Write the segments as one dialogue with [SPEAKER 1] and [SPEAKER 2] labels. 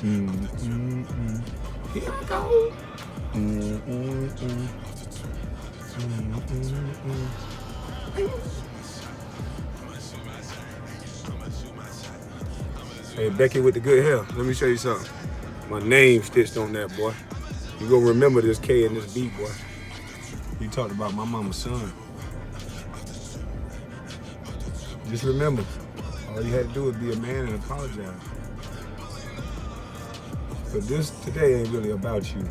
[SPEAKER 1] Here I go. Mm, mm, mm. Mm, mm, mm. Hey, Becky with the good hair. Let me show you something. My name stitched on that, boy. You gonna remember this K and this B, boy. You talked about my mama's son. Just remember, all you had to do was be a man and apologize. But this today ain't really about you.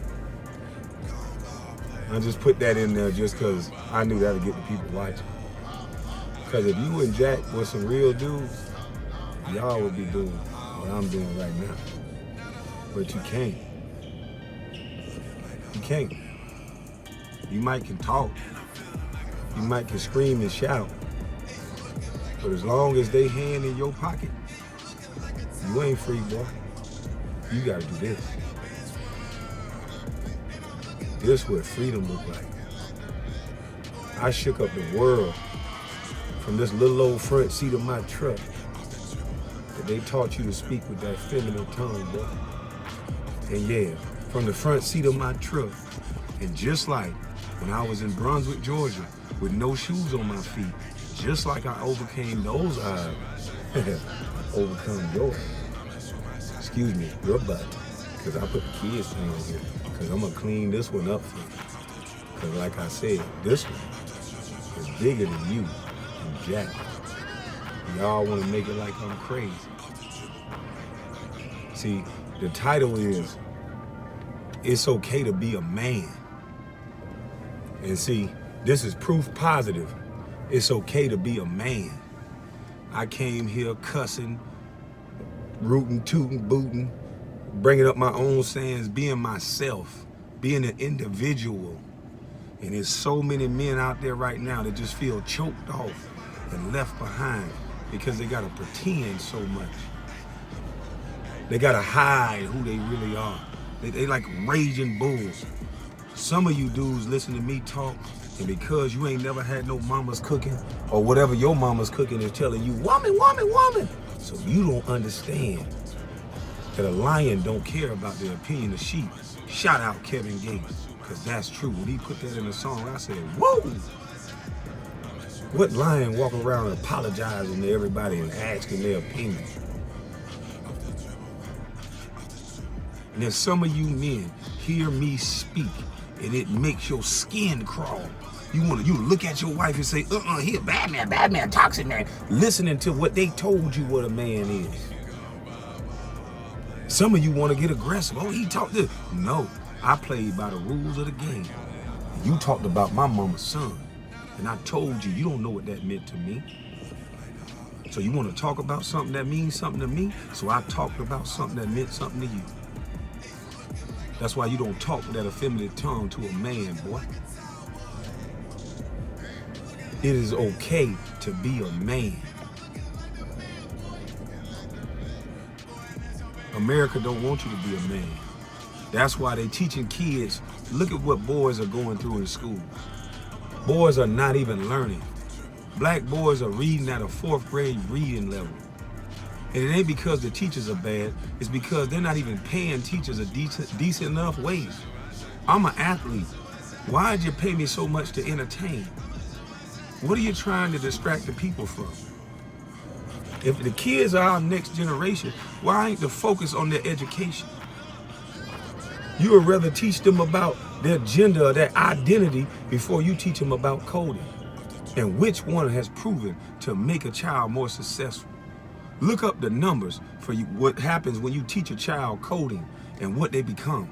[SPEAKER 1] I just put that in there just because I knew that would get the people watching. Because if you and Jack were some real dudes, y'all would be doing what I'm doing right now. But you can't. You can't. You might can talk. You might can scream and shout. But as long as they hand in your pocket, you ain't free, boy. You gotta do this. This is what freedom look like. I shook up the world from this little old front seat of my truck that they taught you to speak with that feminine tongue, boy. And yeah, from the front seat of my truck, and just like when I was in Brunswick, Georgia, with no shoes on my feet, just like I overcame those odds, overcome yours. Excuse me, your butt, because I put the kids thing on here, because I'm going to clean this one up for you. Because like I said, this one is bigger than you and Jack. Y'all want to make it like I'm crazy. See, the title is, It's Okay to Be a Man. And see, this is proof positive. It's okay to be a man. I came here cussing, rooting, tooting, booting, bringing up my own sayings, being myself, being an individual. And there's so many men out there right now that just feel choked off and left behind because they gotta pretend so much. They gotta hide who they really are. They like raging bulls. Some of you dudes listen to me talk, and because you ain't never had no mama's cooking, or whatever your mama's cooking is telling you, woman, woman, woman. So you don't understand that a lion don't care about the opinion of sheep. Shout out Kevin Gates, because that's true. When he put that in the song, I said, whoa! What lion walk around apologizing to everybody and asking their opinion? And then some of you men hear me speak, and it makes your skin crawl. You look at your wife and say, he a bad man, toxic man, listening to what they told you what a man is. Some of you want to get aggressive. Oh, he talked this. No, I played by the rules of the game. You talked about my mama's son, and I told you, you don't know what that meant to me. So you want to talk about something that means something to me? So I talked about something that meant something to you. That's why you don't talk with that effeminate tongue to a man, boy. It is okay to be a man. America don't want you to be a man. That's why they teaching kids, look at what boys are going through in school. Boys are not even learning. Black boys are reading at a 4th grade reading level. And it ain't because the teachers are bad, it's because they're not even paying teachers a decent enough wage. I'm an athlete. Why'd you pay me so much to entertain? What are you trying to distract the people from? If the kids are our next generation, why ain't the focus on their education? You would rather teach them about their gender or their identity before you teach them about coding. And which one has proven to make a child more successful? Look up the numbers for you, what happens when you teach a child coding and what they become.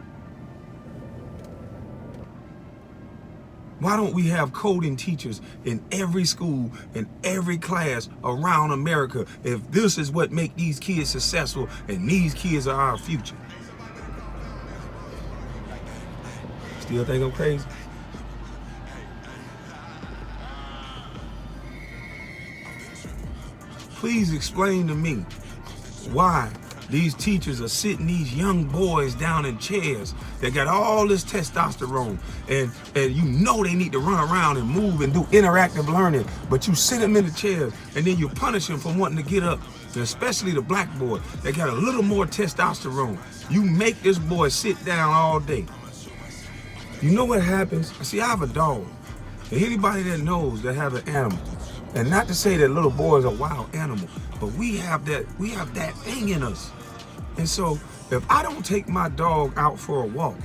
[SPEAKER 1] Why don't we have coding teachers in every school, in every class around America if this is what make these kids successful and these kids are our future? Still think I'm crazy? Please explain to me why these teachers are sitting these young boys down in chairs that got all this testosterone and you know they need to run around and move and do interactive learning, but you sit them in the chairs and then you punish them for wanting to get up and especially the black boy that got a little more testosterone. You make this boy sit down all day. You know what happens? See, I have a dog. And anybody that knows that have an animal, and not to say that little boys are wild animal, but we have that thing in us. And so if I don't take my dog out for a walk,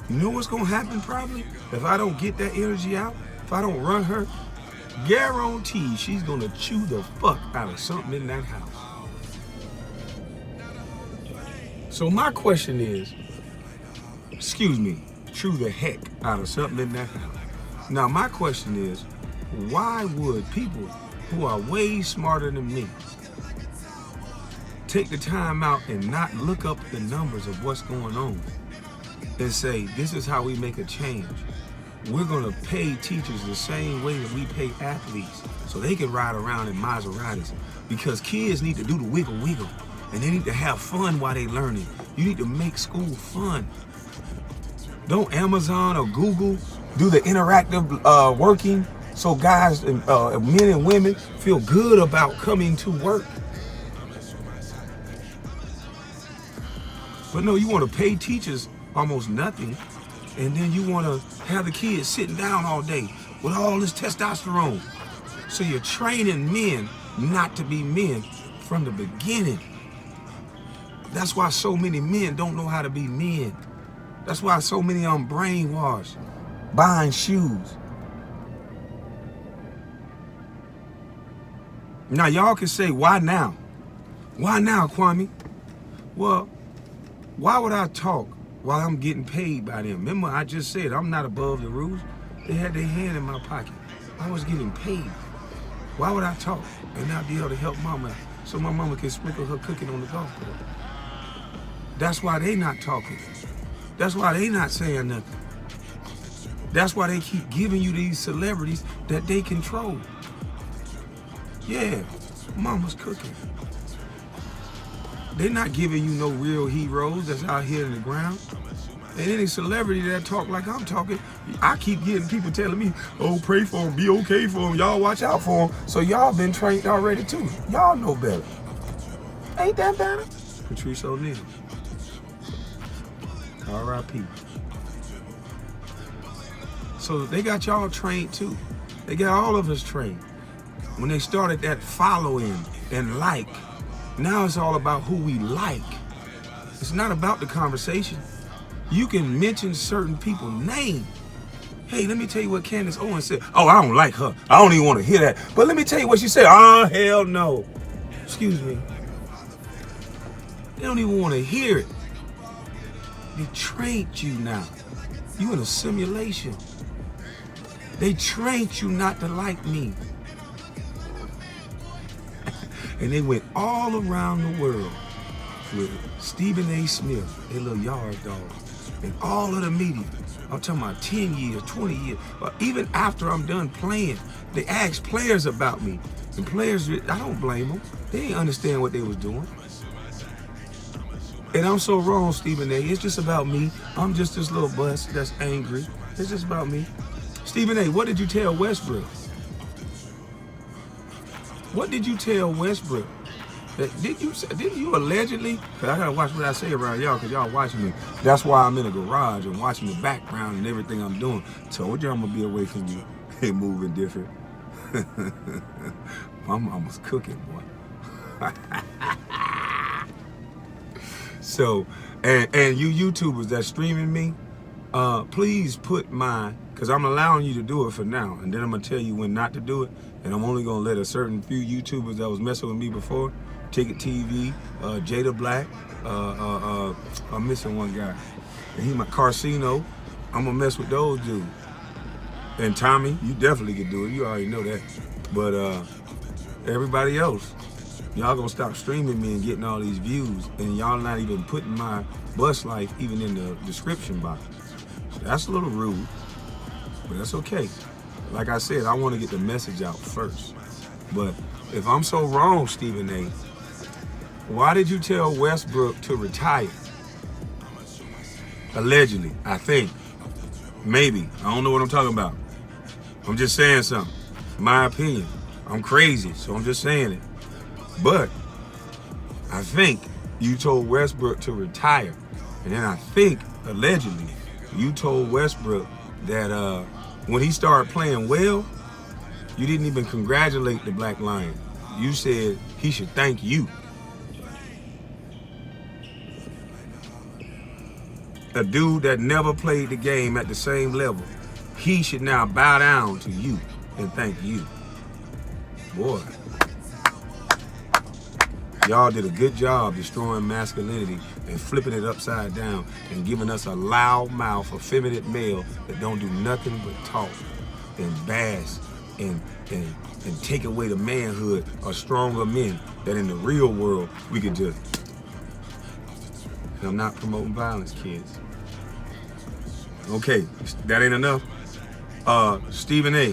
[SPEAKER 1] you know what's gonna happen probably? If I don't get that energy out, if I don't run her, guarantee she's gonna chew the fuck out of something in that house. So my question is, chew the heck out of something in that house. Now my question is, why would people who are way smarter than me take the time out and not look up the numbers of what's going on and say, this is how we make a change? We're gonna pay teachers the same way that we pay athletes so they can ride around in Maseratis, because kids need to do the wiggle wiggle and they need to have fun while they learning. You need to make school fun. Don't Amazon or Google do the interactive working so guys, men and women feel good about coming to work. But no, you want to pay teachers almost nothing, and then you want to have the kids sitting down all day with all this testosterone. So you're training men not to be men from the beginning. That's why so many men don't know how to be men. That's why so many of them brainwashed, buying shoes. Now y'all can say, why now? Why now, Kwame? Well, why would I talk while I'm getting paid by them? Remember, I just said I'm not above the rules. They had their hand in my pocket. I was getting paid. Why would I talk and not be able to help mama so my mama can sprinkle her cooking on the golf course? That's why they not talking. That's why they not saying nothing. That's why they keep giving you these celebrities that they control. Yeah, mama's cooking. They're not giving you no real heroes that's out here in the ground. And any celebrity that talk like I'm talking, I keep getting people telling me, oh, pray for him, be okay for him, y'all watch out for him. So y'all been trained already too. Y'all know better. Ain't that better? Patrice O'Neal. R.I.P. So they got y'all trained too. They got all of us trained. When they started that following and like, now it's all about who we like. It's not about the conversation. You can mention certain people's name. Hey, let me tell you what Candace Owens said. Oh, I don't like her. I don't even want to hear that. But let me tell you what she said. Oh, hell no. Excuse me. They don't even want to hear it. They trained you now. You in a simulation. They trained you not to like me. And they went all around the world with Stephen A. Smith, a little yard dog, and all of the media. I'm talking about 10 years, 20 years, or even after I'm done playing, they ask players about me. And players, I don't blame them. They didn't understand what they was doing. And I'm so wrong, Stephen A. It's just about me. I'm just this little bus that's angry. It's just about me. Stephen A., what did you tell Westbrook? What did you tell Westbrook? Didn't you allegedly? Cause I gotta watch what I say around y'all, cause y'all watching me. That's why I'm in a garage and watching the background and everything I'm doing. Told you I'm gonna be away from you. Hey, moving different. My mama's cooking, boy. So, and you YouTubers that streaming me, please put mine, because I'm allowing you to do it for now, and then I'm gonna tell you when not to do it, and I'm only gonna let a certain few YouTubers that was messing with me before, Ticket TV, Jada Black, I'm missing one guy, and he my Carcino, I'm gonna mess with those dudes. And Tommy, you definitely can do it, you already know that. But everybody else, y'all gonna stop streaming me and getting all these views, and y'all not even putting my bus life even in the description box. So that's a little rude, but that's okay. Like I said, I want to get the message out first. But if I'm so wrong, Stephen A., why did you tell Westbrook to retire? Allegedly, I think. Maybe. I don't know what I'm talking about. I'm just saying something. My opinion. I'm crazy, so I'm just saying it. But I think you told Westbrook to retire. And then I think, allegedly, you told Westbrook that when he started playing well, you didn't even congratulate the Black Lion. You said he should thank you. A dude that never played the game at the same level, he should now bow down to you and thank you. Boy. Y'all did a good job destroying masculinity and flipping it upside down and giving us a loud mouth, effeminate male that don't do nothing but talk and bash and take away the manhood of stronger men that in the real world we could just. And I'm not promoting violence, kids. Okay, that ain't enough. Stephen A.,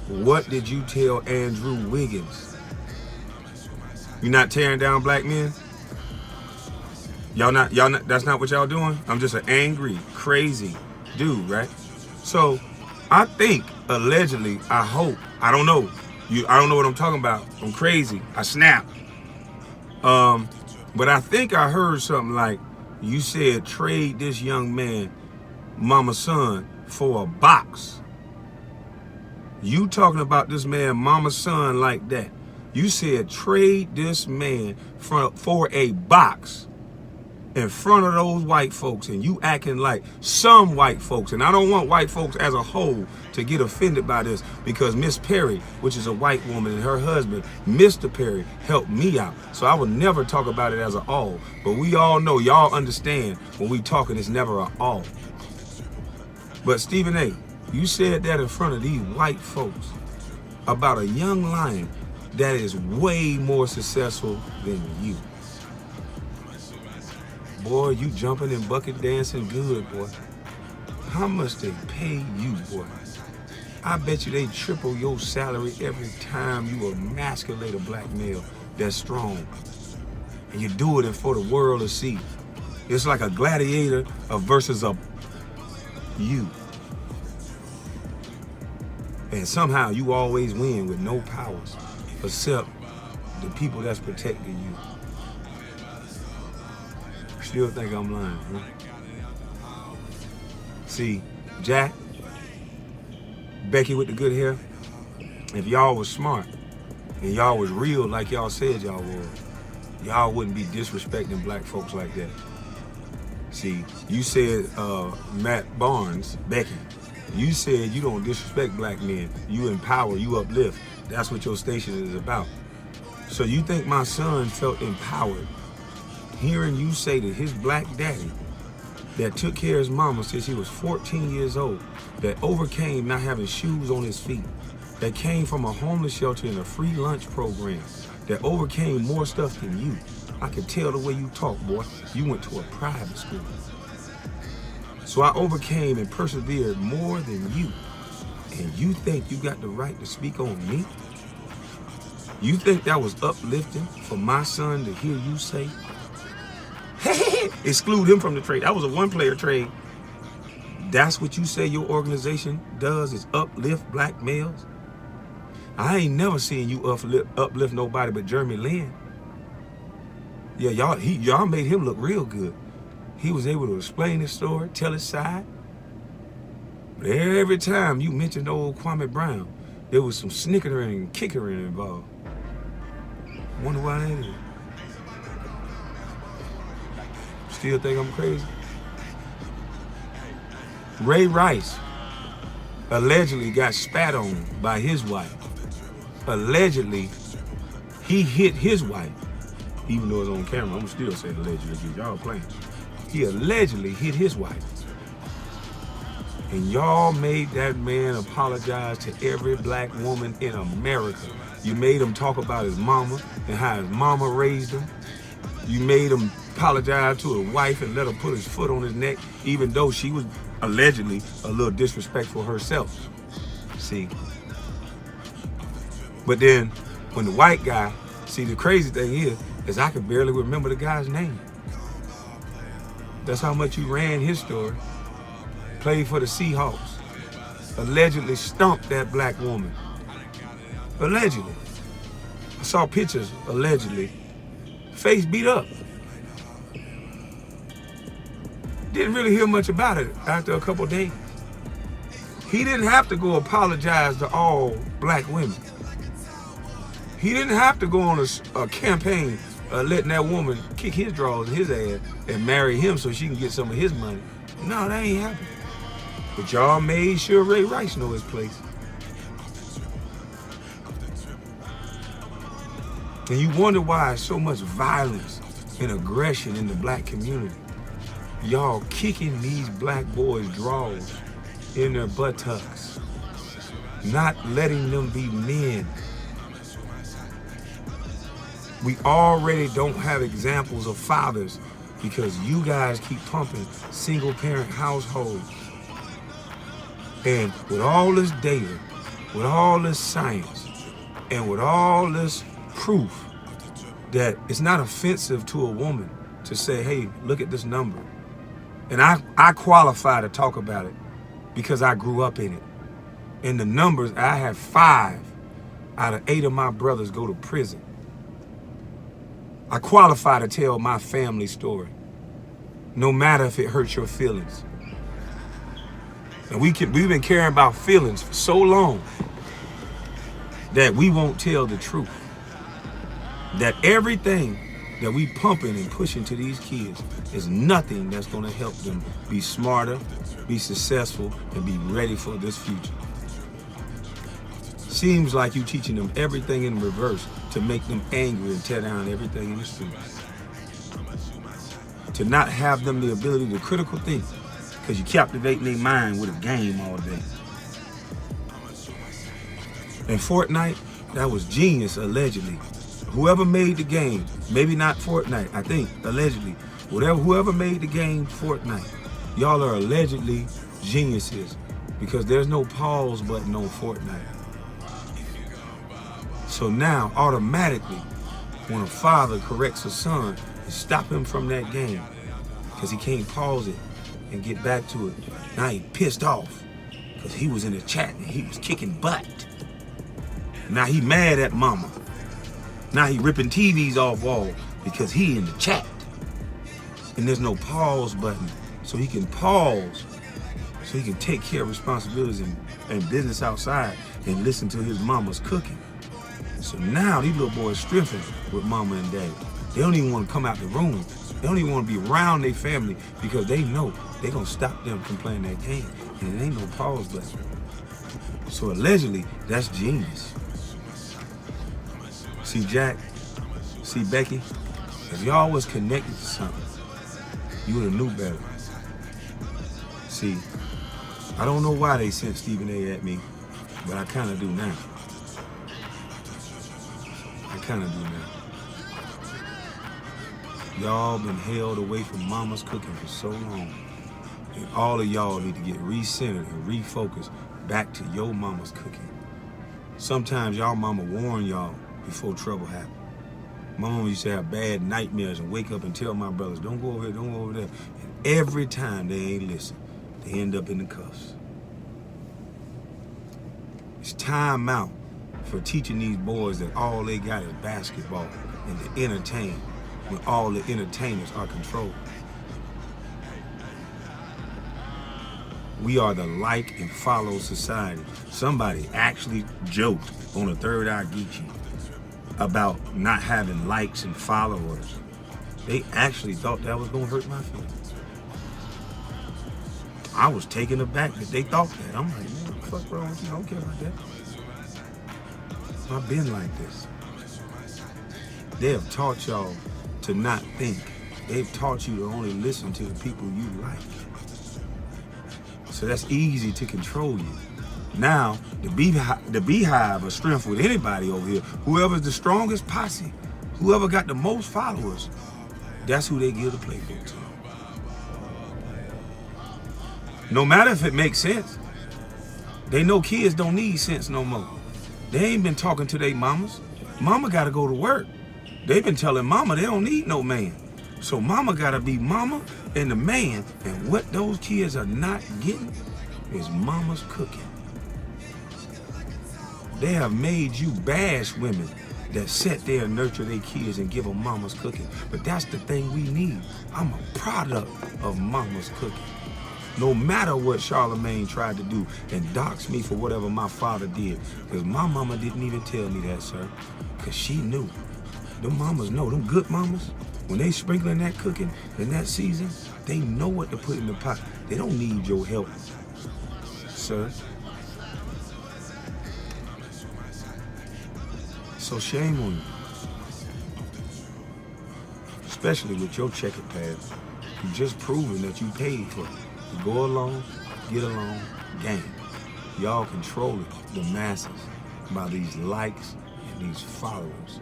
[SPEAKER 1] what did you tell Andrew Wiggins? You not tearing down black men? Y'all not, that's not what y'all doing? I'm just an angry, crazy dude, right? So I think, allegedly, I hope, I don't know. I don't know what I'm talking about. I'm crazy. I snap. But I think I heard something like, you said trade this young man, mama's son, for a box. You talking about this man, mama's son, like that. You said trade this man for a box in front of those white folks, and you acting like some white folks. And I don't want white folks as a whole to get offended by this, because Miss Perry, which is a white woman, and her husband, Mr. Perry, helped me out. So I will never talk about it as an all. But we all know, y'all understand, when we talking, it's never an all. But Stephen A., you said that in front of these white folks about a young lion that is way more successful than you. Boy, you jumping and bucket dancing good, boy. How much they pay you, boy? I bet you they triple your salary every time you emasculate a black male that's strong. And you do it for the world to see. It's like a gladiator versus a you. And somehow you always win with no powers, except the people that's protecting you. Still think I'm lying, huh? See, Jack, Becky with the good hair, if y'all was smart and y'all was real like y'all said y'all were, y'all wouldn't be disrespecting black folks like that. See, you said, Matt Barnes, Becky, you said you don't disrespect black men. You empower, you uplift. That's what your station is about. So you think my son felt empowered hearing you say that his black daddy that took care of his mama since he was 14 years old, that overcame not having shoes on his feet, that came from a homeless shelter in a free lunch program, that overcame more stuff than you. I can tell the way you talk, boy. You went to a private school. So I overcame and persevered more than you. And you think you got the right to speak on me? You think that was uplifting for my son to hear you say, exclude him from the trade? That was a one-player trade. That's what you say your organization does, is uplift black males? I ain't never seen you uplift nobody but Jeremy Lin. Yeah, y'all made him look real good. He was able to explain his story, tell his side. But every time you mentioned old Kwame Brown, there was some snickering and kickering involved. Wonder why that is. Still think I'm crazy? Ray Rice allegedly got spat on by his wife. Allegedly, he hit his wife. Even though it's on camera, I'm gonna still say allegedly, because y'all playing. He allegedly hit his wife. And y'all made that man apologize to every black woman in America. You made him talk about his mama and how his mama raised him. You made him apologize to his wife and let her put his foot on his neck, even though she was allegedly a little disrespectful herself. See? But then, when the white guy, see, the crazy thing is I could barely remember the guy's name. That's how much you ran his story. Played for the Seahawks. Allegedly stumped that black woman. Allegedly. I saw pictures, allegedly, face beat up. Didn't really hear much about it after a couple days. He didn't have to go apologize to all black women. He didn't have to go on a campaign letting that woman kick his drawers in his ass and marry him so she can get some of his money. No, that ain't happening. But y'all made sure Ray Rice know his place. And you wonder why so much violence and aggression in the black community. Y'all kicking these black boys' drawers in their buttocks, not letting them be men. We already don't have examples of fathers because you guys keep pumping single parent households. And with all this data, with all this science, and with all this proof that it's not offensive to a woman to say, hey, look at this number. And I qualify to talk about it because I grew up in it. And the numbers, I have 5 out of 8 of my brothers go to prison. I qualify to tell my family story, no matter if it hurts your feelings. And we've been caring about feelings for so long that we won't tell the truth. That everything that we pumping and pushing to these kids is nothing that's gonna help them be smarter, be successful, and be ready for this future. Seems like you teaching them everything in reverse to make them angry and tear down everything in the streets. To not have them the ability to critical think, because you captivate their mind with a game all day. And Fortnite, that was genius, allegedly. Whoever made the game, maybe not Fortnite, I think, allegedly. Whoever made the game Fortnite, y'all are allegedly geniuses because there's no pause button on Fortnite. So now, automatically, when a father corrects a son, you stop him from that game because he can't pause it and get back to it. Now he pissed off because he was in the chat and he was kicking butt. Now he mad at mama. Now he ripping TVs off wall because he in the chat. And there's no pause button. So he can pause. So he can take care of responsibilities and business outside and listen to his mama's cooking. So now these little boys stripping with mama and daddy. They don't even want to come out the room. They don't even want to be around their family because they know they're going to stop them from playing that game. And it ain't no pause button. So allegedly, that's genius. See Jack, see Becky, if y'all was connected to something, you would have knew better. See, I don't know why they sent Stephen A at me, but I kind of do now. I kind of do now. Y'all been held away from mama's cooking for so long. And all of y'all need to get recentered and refocused back to your mama's cooking. Sometimes y'all mama warn y'all before trouble happened. My mama used to have bad nightmares and wake up and tell my brothers, don't go over here, don't go over there. And every time they ain't listen, they end up in the cuffs. It's time out for teaching these boys that all they got is basketball and to entertain when all the entertainers are controlled. We are the like and follow society. Somebody actually joked on the Third Eye Geechee about not having likes and followers. They actually thought that was gonna hurt my feelings. I was taken aback that they thought that. I'm like, man, what the fuck wrong with you? I don't care about that. I've been like this. They have taught y'all to not think. They've taught you to only listen to the people you like. So that's easy to control you. Now, the beehive of strength with anybody over here, whoever's the strongest posse, whoever got the most followers, that's who they give the playbook to. No matter if it makes sense. They know kids don't need sense no more. They ain't been talking to their mamas. Mama gotta go to work. They've been telling mama they don't need no man. So mama gotta be mama and the man. And what those kids are not getting is mama's cooking. They have made you bash women that sit there and nurture their kids and give them mama's cooking. But that's the thing we need. I'm a product of mama's cooking. No matter what Charlemagne tried to do and dox me for whatever my father did, because my mama didn't even tell me that, sir, because she knew. Them mamas know, them good mamas, when they sprinkling that cooking in that season, they know what to put in the pot. They don't need your help, sir. So shame on you. Especially with your checkered past. You just proven that you paid for it. You go along, get along, game. Y'all controlling the masses by these likes and these followers.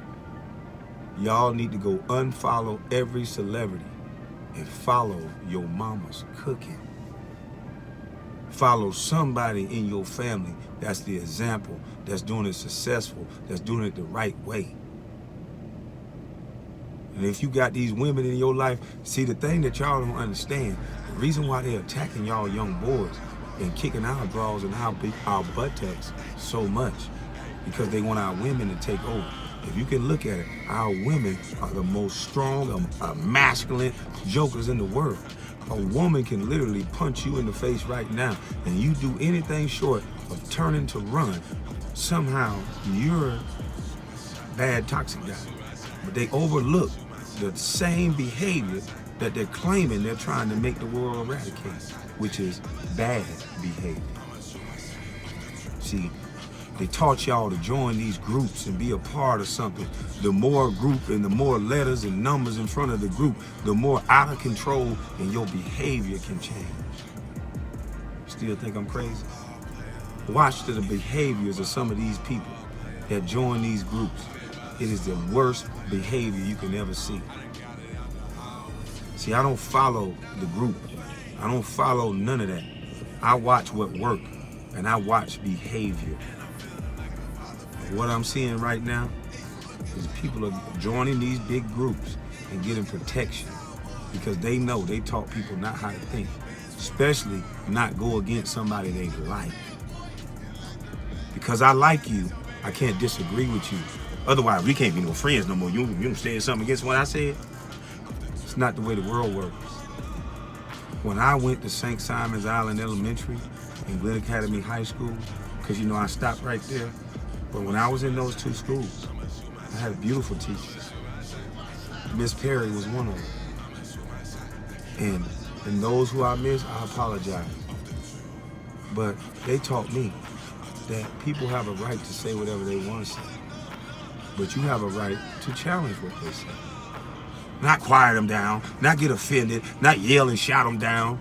[SPEAKER 1] Y'all need to go unfollow every celebrity and follow your mama's cooking. Follow somebody in your family that's the example, that's doing it successful, that's doing it the right way. And if you got these women in your life, see, the thing that y'all don't understand, the reason why they're attacking y'all young boys and kicking our draws and our buttocks so much, because they want our women to take over. If you can look at it, our women are the most strong, masculine jokers in the world. A woman can literally punch you in the face right now, and you do anything short of turning to run, somehow you're bad toxic guy. But they overlook the same behavior that they're claiming they're trying to make the world eradicate, which is bad behavior. See, they taught y'all to join these groups and be a part of something. The more group and the more letters and numbers in front of the group, the more out of control and your behavior can change. Still think I'm crazy? Watch the behaviors of some of these people that join these groups. It is the worst behavior you can ever see. See, I don't follow the group. I don't follow none of that. I watch what works, and I watch behavior. What I'm seeing right now is people are joining these big groups and getting protection because they know they taught people not how to think, especially not go against somebody they like. Because I like you, I can't disagree with you. Otherwise, we can't be no friends no more. You don't say something against what I said. It's not the way the world works. When I went to St. Simon's Island Elementary and Glen Academy High School, because you know I stopped right there. But when I was in those two schools, I had beautiful teachers. Miss Perry was one of them. And those who I miss, I apologize. But they taught me that people have a right to say whatever they want to say. But you have a right to challenge what they say. Not quiet them down, not get offended, not yell and shout them down.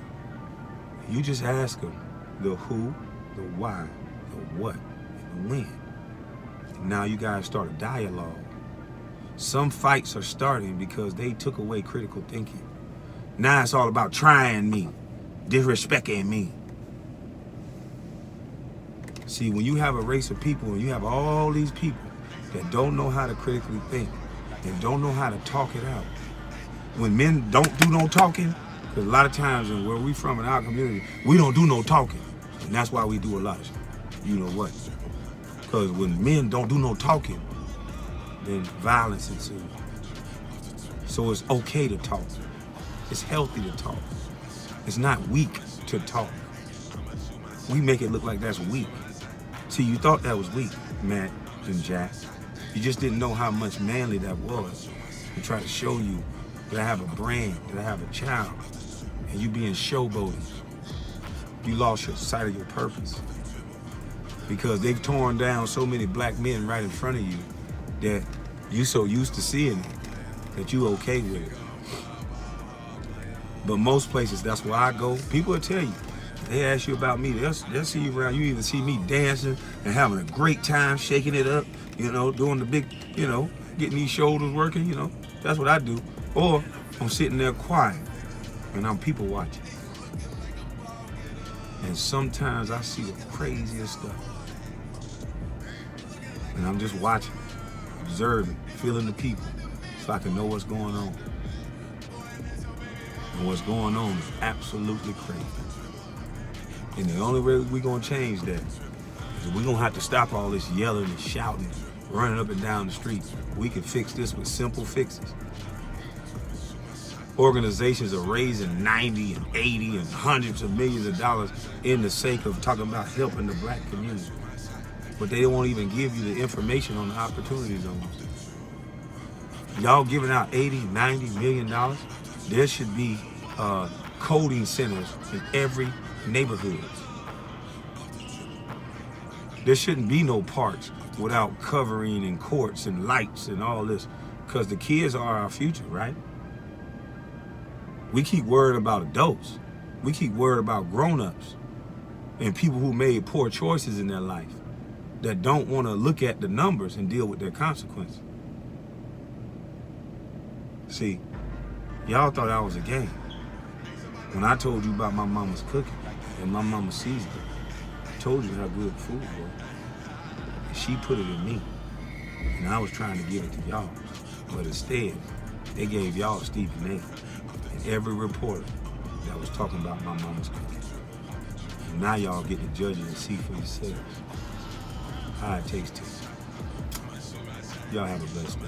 [SPEAKER 1] You just ask them the who, the why, the what, and the when. Now you guys start a dialogue. Some fights are starting because they took away critical thinking. Now it's all about trying me, disrespecting me. See, when you have a race of people and you have all these people that don't know how to critically think and don't know how to talk it out. When men don't do no talking, because a lot of times where we from in our community, we don't do no talking. And that's why we do a lot of you know what. Because when men don't do no talking, then violence ensues. So it's okay to talk. It's healthy to talk. It's not weak to talk. We make it look like that's weak. See, you thought that was weak, Matt and Jack. You just didn't know how much manly that was. We try to show you that I have a brand, that I have a child, and you being showboating. You lost your sight of your purpose. Because they've torn down so many black men right in front of you that you so used to seeing it that you okay with it. But most places, that's where I go. People will tell you. They ask you about me. They'll see you around. You either see me dancing and having a great time, shaking it up, you know, doing the big, you know, getting these shoulders working, you know. That's what I do. Or I'm sitting there quiet and I'm people watching. And sometimes I see the craziest stuff. And I'm just watching, observing, feeling the people so I can know what's going on. And what's going on is absolutely crazy. And the only way we're going to change that is we're going to have to stop all this yelling and shouting running up and down the street. We can fix this with simple fixes. Organizations are raising 90 and 80 and hundreds of millions of dollars in the sake of talking about helping the black community. But they won't even give you the information on the opportunity zones. Y'all giving out 80, 90 million dollars. There should be coding centers in every neighborhood. There shouldn't be no parks without covering and courts and lights and all this, because the kids are our future, right? We keep worried about adults. We keep worried about grown-ups and people who made poor choices in their life that don't want to look at the numbers and deal with their consequences. See, y'all thought I was a game. When I told you about my mama's cooking and my mama's seasoning, I told you how good food was. And she put it in me. And I was trying to give it to y'all. But instead, they gave y'all Stephen A. and every reporter that was talking about my mama's cooking. And now y'all get to judge it and see for yourselves how it tastes to you. Y'all have a blessed day.